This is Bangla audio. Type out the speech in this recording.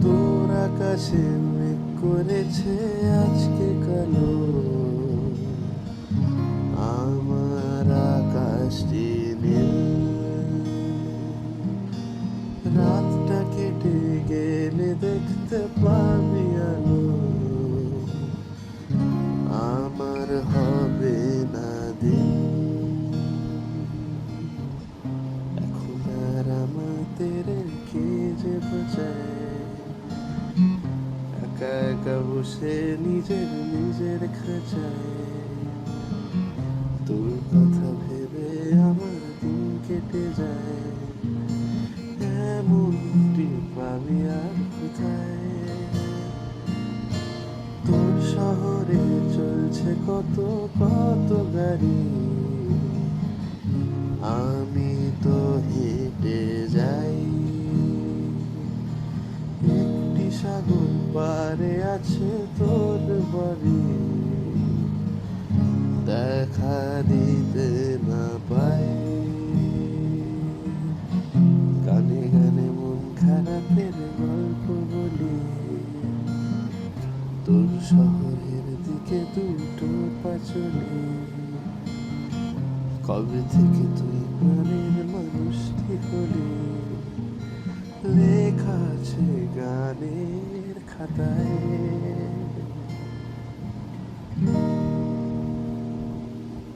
তোর আকাশে মেঘ করেছে আজকে কালো, আমার আকাশটি নীল। রাতটা কেটে গেলে দেখতে পাবি আলো, আমার হবে না দিন। এখন আর আমাদের কে যে বোঝায়, একা একা বসে নিজের খাঁচায়। তোর কথা ভেবে আমার দিন কেটে যায়, এমনটি পাবি আর কোথায়। তোর শহরে চলছে কত কত গাড়ি, আমি তো হেঁটে যাই। একটি সাগর পারে আছে তোর বাড়ি, দেখা দিতে না পাই। গানে গানে মন খারাপের গল্প বলি, তোর শহরের দিকে দুটো পাচলি। কবে থেকে তুই প্রাণের মানুষটি হলি, লেখা আছে গানের খাতায়।